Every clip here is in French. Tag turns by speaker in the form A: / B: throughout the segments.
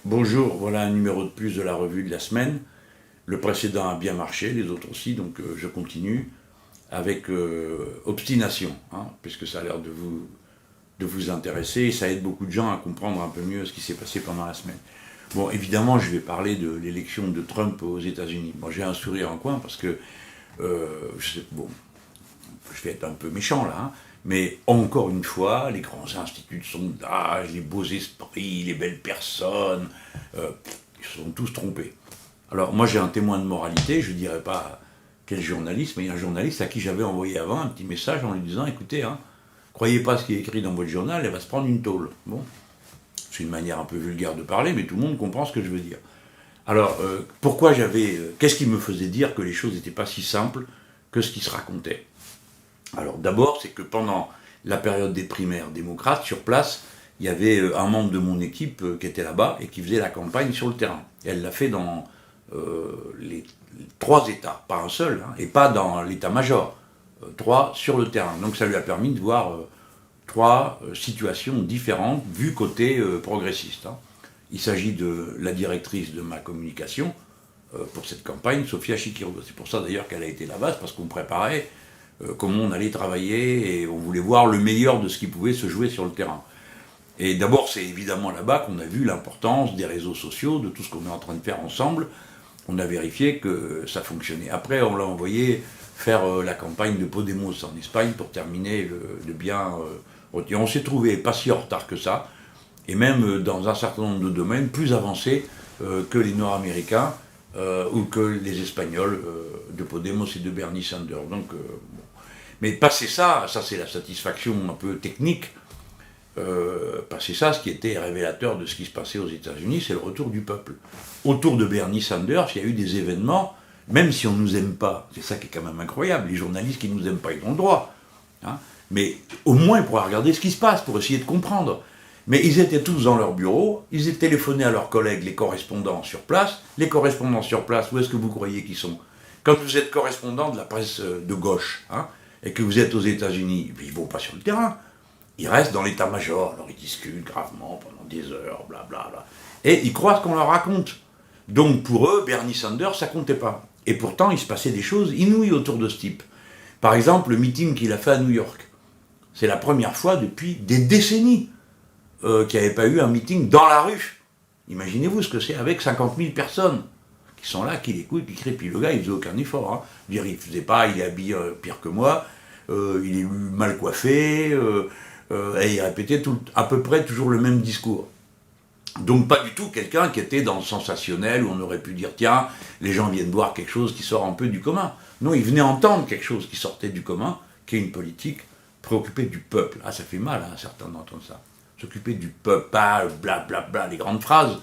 A: Bonjour, voilà un numéro de plus de la revue de la semaine. Le précédent a bien marché, les autres aussi, donc je continue avec obstination, puisque ça a l'air de vous intéresser et ça aide beaucoup de gens à comprendre un peu mieux ce qui s'est passé pendant la semaine. Bon, évidemment, je vais parler de l'élection de Trump aux États-Unis. Bon, j'ai un sourire en coin parce que, bon, je vais être un peu méchant là, mais encore une fois, les grands instituts de sondage, les beaux esprits, les belles personnes, ils se sont tous trompés. Alors moi j'ai un témoin de moralité, je ne dirais pas quel journaliste, mais il y a un journaliste à qui j'avais envoyé avant un petit message en lui disant, écoutez, croyez pas ce qui est écrit dans votre journal, elle va se prendre une tôle. Bon, c'est une manière un peu vulgaire de parler, mais tout le monde comprend ce que je veux dire. Alors, qu'est-ce qui me faisait dire que les choses n'étaient pas si simples que ce qui se racontait? Alors d'abord, c'est que pendant la période des primaires démocrates, sur place, il y avait un membre de mon équipe qui était là-bas et qui faisait la campagne sur le terrain. Et elle l'a fait dans les trois États, pas un seul, et pas dans l'état-major, trois sur le terrain. Donc ça lui a permis de voir trois situations différentes, vues côté progressiste. Il s'agit de la directrice de ma communication pour cette campagne, Sofia Chikirgo. C'est pour ça d'ailleurs qu'elle a été là-bas, parce qu'on préparait comment on allait travailler et on voulait voir le meilleur de ce qui pouvait se jouer sur le terrain. Et d'abord, c'est évidemment là-bas qu'on a vu l'importance des réseaux sociaux, de tout ce qu'on est en train de faire ensemble. On a vérifié que ça fonctionnait. Après, on l'a envoyé faire la campagne de Podemos en Espagne pour terminer le bien retiré. On s'est trouvé pas si en retard que ça, et même dans un certain nombre de domaines plus avancés que les Nord-Américains ou que les Espagnols de Podemos et de Bernie Sanders. Donc, bon. Mais passer ça c'est la satisfaction un peu technique. Passer ça, ce qui était révélateur de ce qui se passait aux États-Unis, c'est le retour du peuple. Autour de Bernie Sanders, il y a eu des événements, même si on ne nous aime pas, c'est ça qui est quand même incroyable, les journalistes qui ne nous aiment pas, ils ont le droit. Mais au moins, ils pourraient regarder ce qui se passe, pour essayer de comprendre. Mais ils étaient tous dans leur bureau, ils étaient téléphonés à leurs collègues, les correspondants sur place. Les correspondants sur place, où est-ce que vous croyez qu'ils sont? Quand vous êtes correspondant de la presse de gauche, et que vous êtes aux États-Unis, ils ne vont pas sur le terrain. Ils restent dans l'état-major, alors ils discutent gravement pendant des heures, blablabla. Et ils croient ce qu'on leur raconte. Donc pour eux, Bernie Sanders, ça comptait pas. Et pourtant, il se passait des choses inouïes autour de ce type. Par exemple, le meeting qu'il a fait à New York. C'est la première fois depuis des décennies qu'il n'y avait pas eu un meeting dans la rue. Imaginez-vous ce que c'est avec 50 000 personnes qui sont là, qui l'écoutent, qui crient. Puis le gars, il faisait aucun effort. Je veux dire, il faisait pas, il est habillé pire que moi, il est mal coiffé, et il répétait à peu près toujours le même discours. Donc pas du tout quelqu'un qui était dans le sensationnel, où on aurait pu dire, tiens, les gens viennent voir quelque chose qui sort un peu du commun. Non, ils venaient entendre quelque chose qui sortait du commun, qui est une politique préoccupée du peuple. Ah, ça fait mal à certains d'entendre ça. S'occuper du peuple, pas blablabla, les grandes phrases.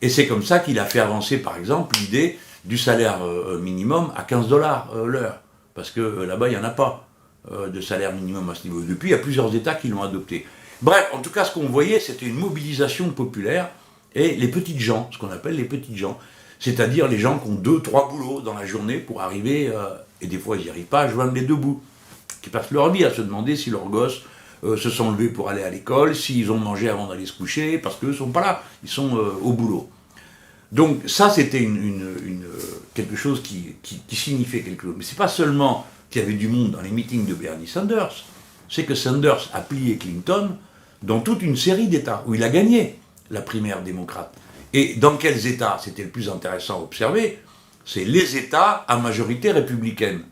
A: Et c'est comme ça qu'il a fait avancer, par exemple, l'idée du salaire minimum à 15 $ l'heure. Parce que là-bas, il n'y en a pas de salaire minimum à ce niveau. Depuis, il y a plusieurs États qui l'ont adopté. Bref, en tout cas, ce qu'on voyait, c'était une mobilisation populaire, et les petites gens, ce qu'on appelle les petites gens, c'est-à-dire les gens qui ont 2-3 boulots dans la journée pour arriver, et des fois ils n'y arrivent pas, à joindre les deux bouts, qui passent leur vie à se demander si leurs gosses se sont levés pour aller à l'école, s'ils ont mangé avant d'aller se coucher, parce qu'eux ne sont pas là, ils sont au boulot. Donc ça, c'était quelque chose qui signifiait quelque chose. Mais c'est pas seulement qu'il y avait du monde dans les meetings de Bernie Sanders, c'est que Sanders a plié Clinton dans toute une série d'États où il a gagné la primaire démocrate. Et dans quels États c'était le plus intéressant à observer? C'est les États à majorité républicaine.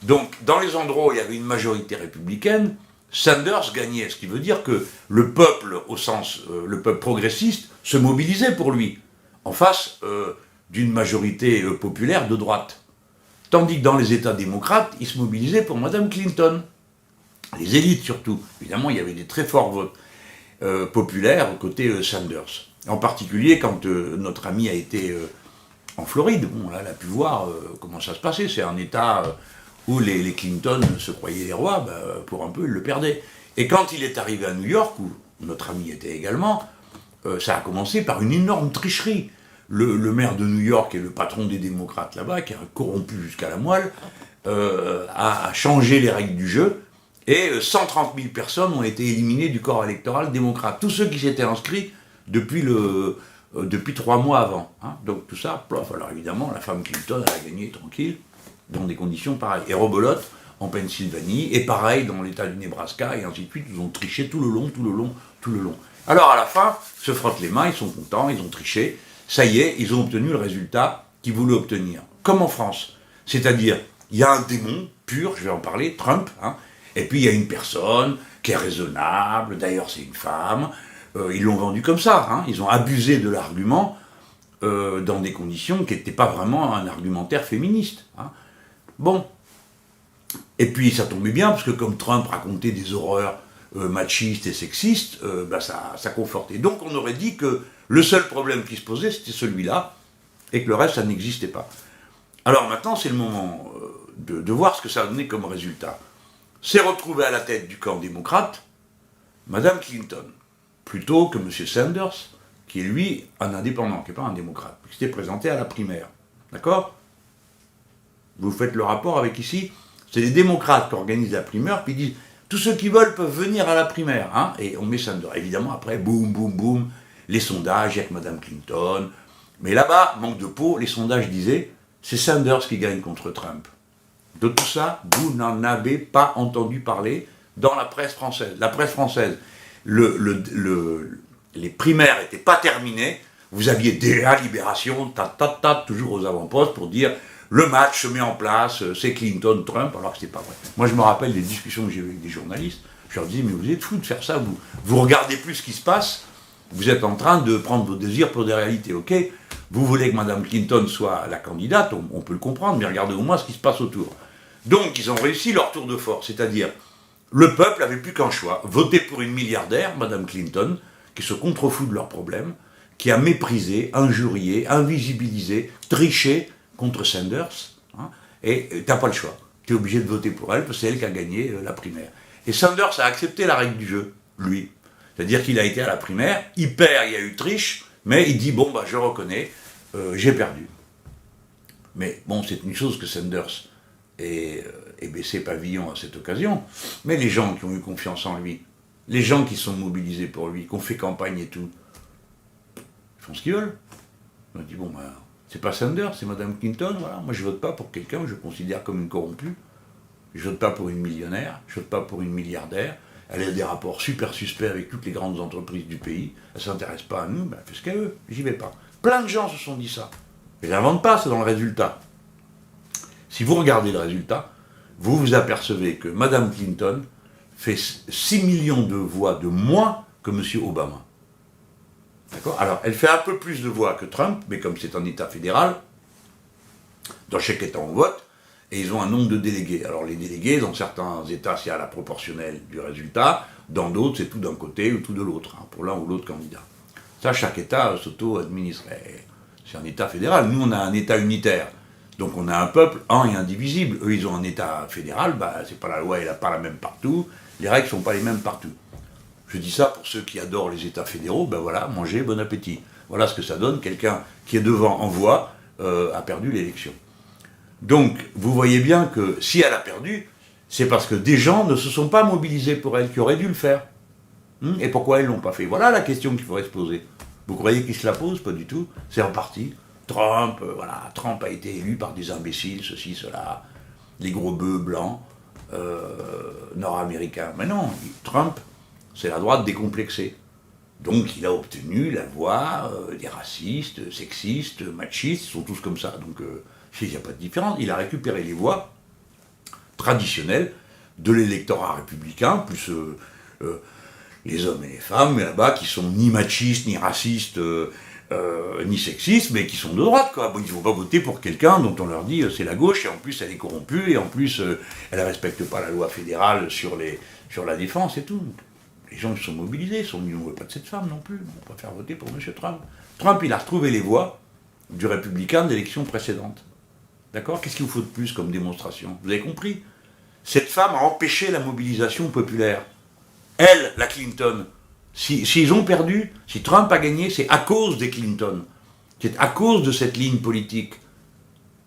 A: Donc, dans les endroits où il y avait une majorité républicaine, Sanders gagnait, ce qui veut dire que le peuple, au sens, le peuple progressiste, se mobilisait pour lui, en face d'une majorité populaire de droite. Tandis que dans les États démocrates, ils se mobilisaient pour Mme Clinton. Les élites surtout. Évidemment, il y avait des très forts votes populaires côté Sanders. En particulier, quand notre ami a été en Floride, bon, là, elle a pu voir comment ça se passait. C'est un État où les Clinton se croyaient les rois, pour un peu, ils le perdaient. Et quand il est arrivé à New York, où notre ami était également, ça a commencé par une énorme tricherie. Le maire de New York et le patron des démocrates là-bas, qui a corrompu jusqu'à la moelle, a changé les règles du jeu, et 130 000 personnes ont été éliminées du corps électoral démocrate. Tous ceux qui s'étaient inscrits depuis depuis 3 mois avant. Hein. Donc tout ça, plof. Alors évidemment, la femme Clinton, elle a gagné tranquille, dans des conditions pareilles. Et rebelote en Pennsylvanie, et pareil dans l'état du Nebraska, et ainsi de suite, ils ont triché tout le long. Alors à la fin, ils se frottent les mains, ils sont contents, ils ont triché, ça y est, ils ont obtenu le résultat qu'ils voulaient obtenir. Comme en France. C'est-à-dire, il y a un démon pur, je vais en parler, Trump, hein, et puis il y a une personne qui est raisonnable, d'ailleurs c'est une femme, ils l'ont vendu comme ça, hein, ils ont abusé de l'argument dans des conditions qui n'étaient pas vraiment un argumentaire féministe. Hein. Bon. Et puis ça tombait bien, parce que comme Trump racontait des horreurs machistes et sexistes, ça confortait. Donc on aurait dit que le seul problème qui se posait, c'était celui-là, et que le reste, ça n'existait pas. Alors maintenant, c'est le moment de voir ce que ça a donné comme résultat. C'est retrouvé à la tête du camp démocrate Madame Clinton, plutôt que M. Sanders, qui est lui un indépendant, qui n'est pas un démocrate, qui s'était présenté à la primaire. D'accord ? Vous faites le rapport avec ici, c'est les démocrates qui organisent la primaire, puis ils disent tous ceux qui veulent peuvent venir à la primaire, hein, et on met Sanders. Évidemment, après, boum, boum, boum, les sondages, il n'y a que Mme Clinton. Mais là-bas, manque de peau, les sondages disaient c'est Sanders qui gagne contre Trump. De tout ça, vous n'en avez pas entendu parler dans la presse française. La presse française, les primaires n'étaient pas terminées, vous aviez déjà Libération, toujours aux avant-postes pour dire le match se met en place, c'est Clinton-Trump, alors que c'est pas vrai. Moi, je me rappelle des discussions que j'ai eues avec des journalistes, je leur disais, mais vous êtes fous de faire ça, vous regardez plus ce qui se passe, vous êtes en train de prendre vos désirs pour des réalités, ok ? Vous voulez que Mme Clinton soit la candidate, on peut le comprendre, mais regardez au moins ce qui se passe autour. Donc, ils ont réussi leur tour de force, c'est-à-dire, le peuple n'avait plus qu'un choix, voter pour une milliardaire, Mme Clinton, qui se contrefout de leurs problèmes, qui a méprisé, injurié, invisibilisé, triché contre Sanders, hein, et t'as pas le choix. Tu es obligé de voter pour elle, parce que c'est elle qui a gagné la primaire. Et Sanders a accepté la règle du jeu, lui. C'est-à-dire qu'il a été à la primaire, il perd, il y a eu triche, mais il dit, bon, je reconnais, j'ai perdu. Mais bon, c'est une chose que Sanders ait baissé pavillon à cette occasion, mais les gens qui ont eu confiance en lui, les gens qui sont mobilisés pour lui, qui ont fait campagne et tout, ils font ce qu'ils veulent. On dit, bon, c'est pas Sanders, c'est Mme Clinton, voilà. Moi, je vote pas pour quelqu'un que je considère comme une corrompue. Je vote pas pour une millionnaire, je vote pas pour une milliardaire. Elle a des rapports super suspects avec toutes les grandes entreprises du pays. Elle ne s'intéresse pas à nous, elle fait ce qu'elle veut, j'y vais pas. Plein de gens se sont dit ça. Je n'invente pas, c'est dans le résultat. Si vous regardez le résultat, vous vous apercevez que Mme Clinton fait 6 millions de voix de moins que M. Obama. D'accord ? Alors, elle fait un peu plus de voix que Trump, mais comme c'est un État fédéral, dans chaque État on vote, et ils ont un nombre de délégués. Alors les délégués, dans certains États, c'est à la proportionnelle du résultat, dans d'autres, c'est tout d'un côté ou tout de l'autre, hein, pour l'un ou l'autre candidat. Ça, chaque État s'auto-administre. C'est un État fédéral. Nous, on a un État unitaire. Donc on a un peuple un et indivisible. Eux, ils ont un État fédéral, c'est pas la loi, elle n'est pas la même partout, les règles ne sont pas les mêmes partout. Je dis ça pour ceux qui adorent les États fédéraux, voilà, mangez, bon appétit. Voilà ce que ça donne, quelqu'un qui est devant en voix a perdu l'élection. Donc, vous voyez bien que si elle a perdu, c'est parce que des gens ne se sont pas mobilisés pour elle, qui auraient dû le faire. Et pourquoi ils ne l'ont pas fait ? Voilà la question qu'il faudrait se poser. Vous croyez qu'ils se la posent ? Pas du tout. C'est reparti. Trump, Trump a été élu par des imbéciles, ceci, cela, les gros bœufs blancs, nord-américains. Mais non, Trump, c'est la droite décomplexée. Donc il a obtenu la voix des racistes, sexistes, machistes, ils sont tous comme ça. Donc il n'y a pas de différence. Il a récupéré les voix traditionnelles de l'électorat républicain, plus les hommes et les femmes là-bas qui sont ni machistes, ni racistes, ni sexistes, mais qui sont de droite, quoi. Bon, ils ne vont pas voter pour quelqu'un dont on leur dit c'est la gauche, et en plus elle est corrompue, et en plus elle ne respecte pas la loi fédérale sur la défense et tout. Les gens se sont mobilisés, ils sont dit, on ne veut pas de cette femme non plus, on préfère voter pour M. Trump. Trump, il a retrouvé les voix du républicain de l'élection précédente. D'accord ? Qu'est-ce qu'il vous faut de plus comme démonstration ? Vous avez compris ? Cette femme a empêché la mobilisation populaire. Elle, la Clinton, s'ils ont perdu, si Trump a gagné, c'est à cause des Clinton. C'est à cause de cette ligne politique.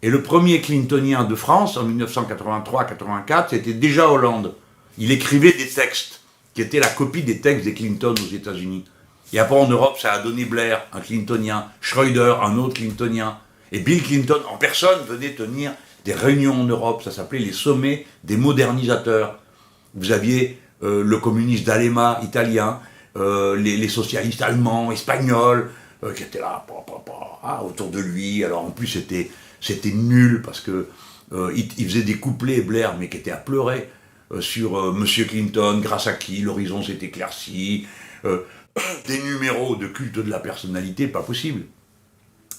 A: Et le premier Clintonien de France, en 1983-84, c'était déjà Hollande. Il écrivait des textes qui était la copie des textes des Clinton aux États-Unis. Et après en Europe, ça a donné Blair, un Clintonien, Schroeder, un autre Clintonien. Et Bill Clinton, en personne, venait tenir des réunions en Europe, ça s'appelait les sommets des modernisateurs. Vous aviez le communiste d'Alema, italien, les socialistes allemands, espagnols, qui étaient là, autour de lui. Alors en plus, c'était nul, parce que il faisait des couplets, Blair, mais qui étaient à pleurer, sur Monsieur Clinton, grâce à qui l'horizon s'est éclairci, des numéros de culte de la personnalité, pas possible.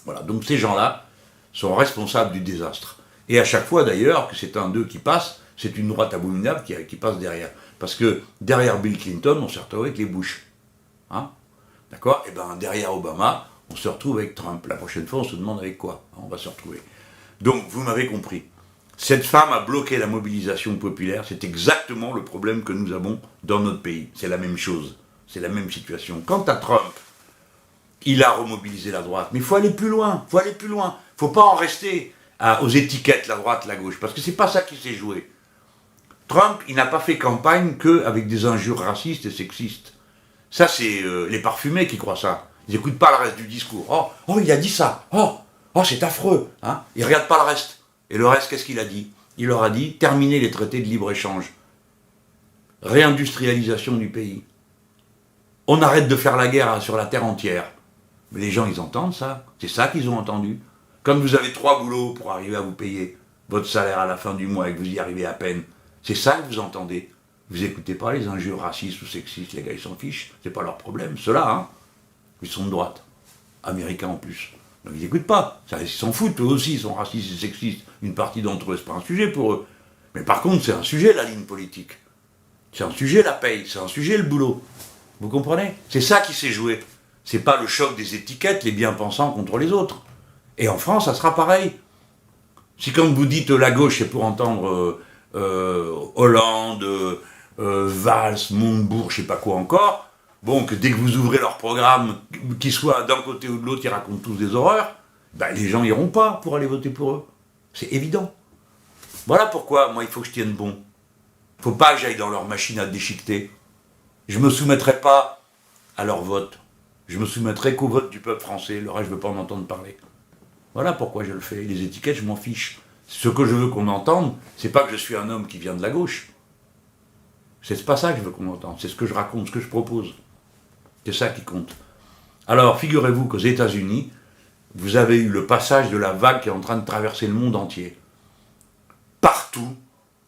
A: Voilà, donc ces gens-là sont responsables du désastre. Et à chaque fois d'ailleurs que c'est un d'eux qui passe, c'est une droite abominable qui passe derrière. Parce que derrière Bill Clinton, on se retrouve avec les Bush. Hein, d'accord? Et bien derrière Obama, on se retrouve avec Trump. La prochaine fois, on se demande avec quoi on va se retrouver. Donc, vous m'avez compris. Cette femme a bloqué la mobilisation populaire. C'est exactement le problème que nous avons dans notre pays. C'est la même chose. C'est la même situation. Quant à Trump, il a remobilisé la droite. Mais il faut aller plus loin. Il ne faut pas en rester aux étiquettes, la droite, la gauche. Parce que c'est pas ça qui s'est joué. Trump, il n'a pas fait campagne qu'avec des injures racistes et sexistes. Ça, c'est les parfumés qui croient ça. Ils n'écoutent pas le reste du discours. Oh, il a dit ça. Oh, c'est affreux. Hein, ils ne regardent pas le reste. Et le reste, qu'est-ce qu'il a dit? Il leur a dit, terminez les traités de libre-échange. Réindustrialisation du pays. On arrête de faire la guerre sur la terre entière. Mais les gens, ils entendent ça. C'est ça qu'ils ont entendu. Quand vous avez 3 boulots pour arriver à vous payer votre salaire à la fin du mois et que vous y arrivez à peine, c'est ça que vous entendez. Vous n'écoutez pas les injures racistes ou sexistes. Les gars, ils s'en fichent. C'est pas leur problème. Ceux-là, hein, ils sont de droite. Américains en plus. Donc ils n'écoutent pas. Ça, ils s'en foutent. Eux aussi, ils sont racistes et sexistes. Une partie d'entre eux, c'est pas un sujet pour eux. Mais par contre, c'est un sujet, la ligne politique. C'est un sujet, la paye. C'est un sujet, le boulot. Vous comprenez? C'est ça qui s'est joué. C'est pas le choc des étiquettes, les bien-pensants contre les autres. Et en France, ça sera pareil. Si quand vous dites la gauche, c'est pour entendre Hollande, Valls, Montebourg, je sais pas quoi encore, bon, que dès que vous ouvrez leur programme, qu'ils soient d'un côté ou de l'autre, ils racontent tous des horreurs, ben les gens n'iront pas pour aller voter pour eux. C'est évident. Voilà pourquoi, moi, il faut que je tienne bon. Il faut pas que j'aille dans leur machine à déchiqueter. Je me soumettrai pas à leur vote. Je me soumettrai qu'au vote du peuple français. Le reste, je ne veux pas en entendre parler. Voilà pourquoi je le fais. Les étiquettes, je m'en fiche. Ce que je veux qu'on entende, c'est pas que je suis un homme qui vient de la gauche. C'est pas ça que je veux qu'on entende. C'est ce que je raconte, ce que je propose. C'est ça qui compte. Alors, figurez-vous qu'aux États-Unis, vous avez eu le passage de la vague qui est en train de traverser le monde entier. Partout,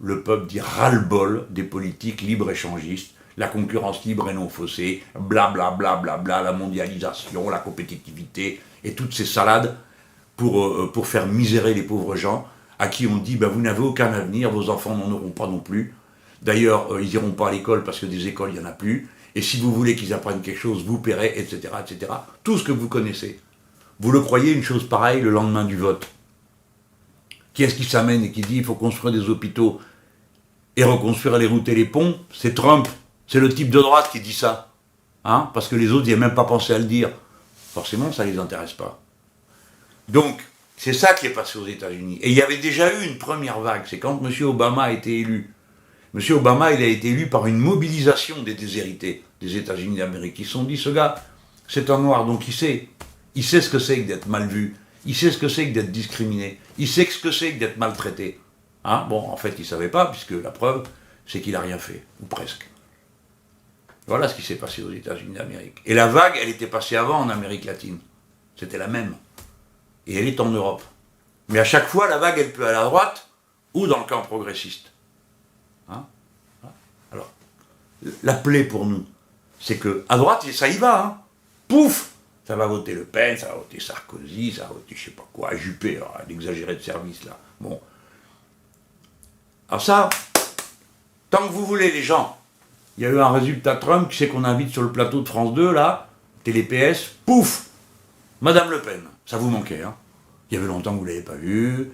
A: le peuple dit ras-le-bol des politiques libre-échangistes, la concurrence libre et non faussée, blablabla, la mondialisation, la compétitivité, et toutes ces salades pour faire misérer les pauvres gens, à qui on dit, vous n'avez aucun avenir, vos enfants n'en auront pas non plus. D'ailleurs, ils n'iront pas à l'école parce que des écoles, il n'y en a plus. Et si vous voulez qu'ils apprennent quelque chose, vous paierez, etc., etc. Tout ce que vous connaissez. Vous le croyez, une chose pareille, le lendemain du vote? Qui est-ce qui s'amène et qui dit il faut construire des hôpitaux et reconstruire les routes et les ponts? C'est Trump. C'est le type de droite qui dit ça. Hein, parce que les autres, ils n'avaient même pas pensé à le dire. Forcément, ça ne les intéresse pas. Donc, c'est ça qui est passé aux États-Unis. Et il y avait déjà eu une première vague. C'est quand M. Obama a été élu. M. Obama, il a été élu par une mobilisation des déshérités des États-Unis d'Amérique. Ils se sont dit, ce gars, c'est un noir, donc il sait ce que c'est que d'être mal vu. Il sait ce que c'est que d'être discriminé. Il sait ce que c'est que d'être maltraité. Hein, bon, en fait, il ne savait pas, puisque la preuve, c'est qu'il n'a rien fait, ou presque. Voilà ce qui s'est passé aux États-Unis d'Amérique. Et la vague, elle était passée avant en Amérique latine. C'était la même. Et elle est en Europe. Mais à chaque fois, la vague, elle peut aller à droite ou dans le camp progressiste. Hein? Alors, la plaie pour nous, c'est qu'à droite, ça y va. Hein? Pouf! Ça va voter Le Pen, ça va voter Sarkozy, ça va voter je sais pas quoi, Juppé, alors, l'exagéré de service là. Bon. Alors ça, tant que vous voulez les gens, il y a eu un résultat Trump, qui c'est qu'on invite sur le plateau de France 2, là, Télé PS, pouf! Madame Le Pen, ça vous manquait, hein? Il y avait longtemps que vous ne l'avez pas vu,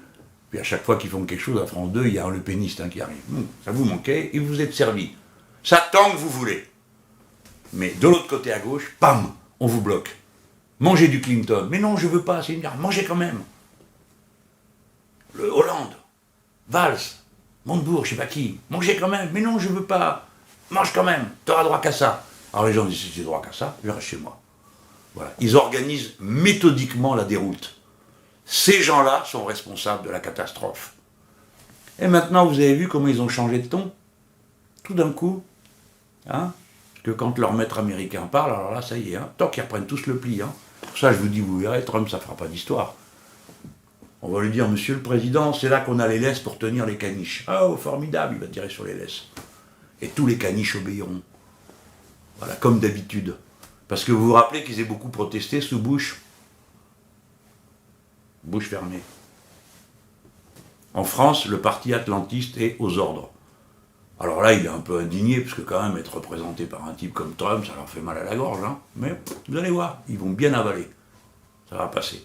A: puis à chaque fois qu'ils font quelque chose à France 2, il y a un Le Peniste qui arrive. Ça vous manquait, et vous êtes servi. Ça tant que vous voulez. Mais de l'autre côté à gauche, pam, on vous bloque. Mangez du Clinton. Mais non, je veux pas, c'est une guerre. Mangez quand même. Le Hollande, Valls, Montebourg, je sais pas qui. Mangez quand même. Mais non, je veux pas. Mange quand même. T'auras droit qu'à ça. Alors les gens disent, si j'ai droit qu'à ça, je reste chez moi. Voilà. Ils organisent méthodiquement la déroute. Ces gens-là sont responsables de la catastrophe. Et maintenant, vous avez vu comment ils ont changé de ton? Tout d'un coup, hein, que quand leur maître américain parle, alors là, ça y est, hein, tant qu'ils reprennent tous le pli. Hein. Pour ça, je vous dis, vous verrez, Trump, ça ne fera pas d'histoire. On va lui dire, monsieur le président, c'est là qu'on a les laisses pour tenir les caniches. Oh, formidable, il va tirer sur les laisses. Et tous les caniches obéiront. Voilà, comme d'habitude. Parce que vous vous rappelez qu'ils aient beaucoup protesté sous Bush. Bouche fermée. En France, le parti atlantiste est aux ordres. Alors là, il est un peu indigné, parce que quand même, être représenté par un type comme Trump, ça leur fait mal à la gorge. Hein. Mais vous allez voir, ils vont bien avaler. Ça va passer.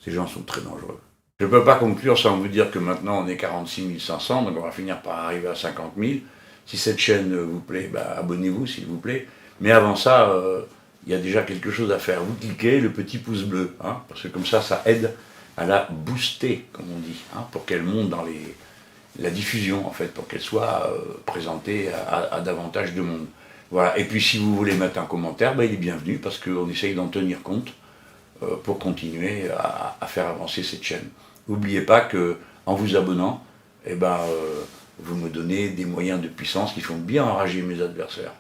A: Ces gens sont très dangereux. Je ne peux pas conclure sans vous dire que maintenant, on est 46 500, donc on va finir par arriver à 50 000. Si cette chaîne vous plaît, bah, abonnez-vous, s'il vous plaît. Mais avant ça, il y a déjà quelque chose à faire. Vous cliquez le petit pouce bleu, hein, parce que comme ça aide à la booster, comme on dit, hein, pour qu'elle monte dans la diffusion, en fait, pour qu'elle soit présentée à davantage de monde. Voilà. Et puis, si vous voulez mettre un commentaire, ben, il est bienvenu, parce qu'on essaye d'en tenir compte pour continuer à faire avancer cette chaîne. N'oubliez pas qu'en vous abonnant, eh ben, vous me donnez des moyens de puissance qui font bien enrager mes adversaires.